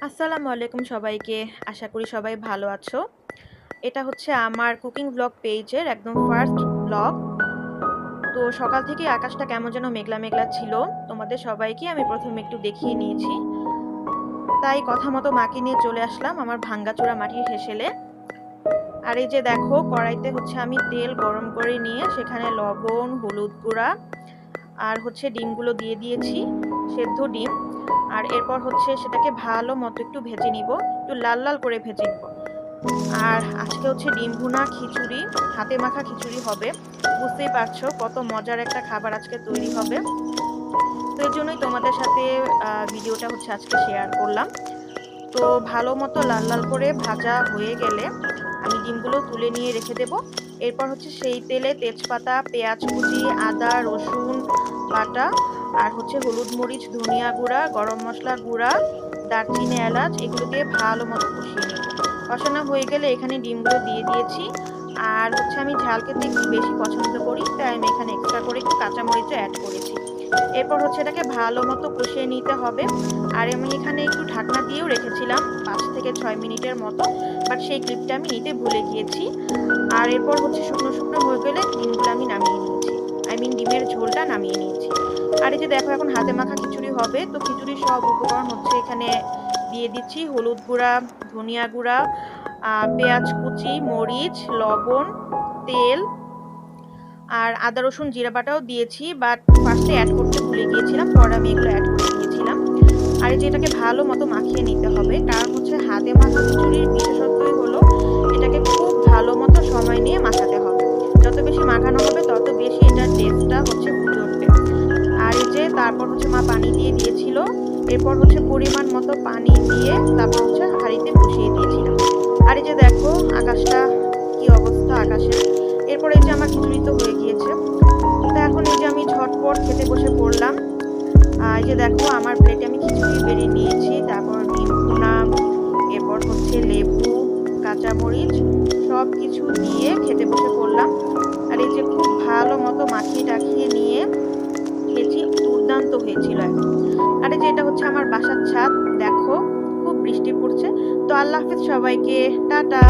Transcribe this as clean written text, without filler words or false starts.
আসসালামু আলাইকুম সবাইকে। আশা করি সবাই ভালো আছো। এটা হচ্ছে আমার কুকিং ব্লগ পেজের একদম ফার্স্ট ব্লগ। তো সকাল থেকে আকাশটা কেমন যেন মেঘলা মেঘলা ছিল। তোমাদের সবাইকে আমি প্রথমে একটু দেখিয়ে নিয়েছি। তাই কথা মতো মাকে নিয়ে চলে আসলাম আমার ভাঙ্গাচোরা মাটির হেসেলে। আর এই যে দেখো কড়াইতে হচ্ছে আমি তেল গরম করে নিয়ে সেখানে লবণ, হলুদ গুঁড়া আর হচ্ছে ডিমগুলো দিয়ে দিয়েছি, সেদ্ধ ডিম। আর এরপর হচ্ছে সেটাকে ভালো মতো একটু ভেজে নিব, একটু লাল লাল করে ভেজে নিব। আর আজকে হচ্ছে ডিম ভুনা খিচুড়ি, হাতে মাখা খিচুড়ি হবে। বুঝতেই পারছো কত মজার একটা খাবার আজকে তৈরি হবে। তো এর জন্যই তোমাদের সাথে ভিডিওটা হচ্ছে আজকে শেয়ার করলাম। তো ভালো মতো লাল লাল করে ভাজা হয়ে গেলে আমি ডিমগুলো তুলে নিয়ে রেখে দেব। এরপর হচ্ছে সেই তেলে তেজপাতা, পেঁয়াজ কুচি, আদা রসুন বাটা আর হচ্ছে হলুদ মরিচ ধনিয়া গুঁড়া গরম মশলা গুঁড়া দারচিনি এলাচ এগুলোকে ভালো মতো কষিয়ে নেব। কষানো হয়ে গেলে এখানে ডিমগুলো দিয়ে দিয়েছি। আর হচ্ছে আমি ঝাল খেতে একটু বেশি পছন্দ করি, তাই আমি এখানে এক্সট্রা করে একটু কাঁচামরিচও অ্যাড করেছি। এরপর হচ্ছে এটাকে ভালো মতো কষিয়ে নিতে হবে। আর আমি এখানে একটু ঢাকনা দিয়েও রেখেছিলাম 5 থেকে 6 মিনিটের মতো, বাট সেই ক্লিপটা আমি নিতে ভুলে গিয়েছি। আর এরপর হচ্ছে শুকনো শুকনো হয়ে গেলে ডিমগুলো আমি নামিয়ে নিয়েছি, ডিমের ঝোলটা নামিয়ে নিয়েছি। আর এই যে দেখো এখন হাতে মাখা খিচুড়ি হবে। তো খিচুড়ির সব উপকরণ হচ্ছে এখানে দিয়ে দিচ্ছি, হলুদ গুঁড়া, ধনিয়া গুঁড়া, পেঁয়াজ কুচি, মরিচ, লবণ, তেল আর আদা রসুন জিরা বাটাও দিয়েছি, বাট ফার্স্টে অ্যাড করতে ভুলে গিয়েছিলাম, পরে আমি এগুলো অ্যাড করে দিয়েছিলাম। আর এই যে এটাকে ভালো মতো মাখিয়ে নিতে হবে, কারণ হচ্ছে হাতে মাখা খিচুড়ির বিশেষত্বই হলো এটাকে খুব ভালো মতো সময় নিয়ে মাখাতে হবে। যত বেশি মাখানো হবে তত বেশি এটার টেস্টটা হচ্ছে ফুটে উঠবে। আর এই যে তারপর হচ্ছে মা পানি দিয়ে দিয়েছিল। এরপর হচ্ছে পরিমাণ মতো পানি দিয়ে তারপর হচ্ছে হাঁড়িতে বসিয়ে দিয়েছিলাম। আর এই যে দেখো আকাশটা কি অবস্থা আকাশের। এরপর এই যে আমার খিচুড়ি তো হয়ে গিয়েছে। তো এখন এই যে আমি ঝটপট খেতে বসে পড়লাম। এই যে দেখো আমার প্লেটে আমি খিচুড়ি বেরিয়ে নিয়েছি, তারপর ডিম ভুনা, এরপর হচ্ছে লেবু, কাঁচামরিচ সব কিছু দিয়ে খেতে বসে পড়লাম। আর এই যে খুব ভালো মতো মাখিয়ে টাখিয়ে নিয়ে খেয়েছি, দুর্দান্ত হয়েছিল একদম। আর এই যে এটা হচ্ছে আমার বাসার ছাদ, দেখো খুব বৃষ্টি পড়ছে। তো আল্লাহ হাফিজ সবাইকে, টাটা।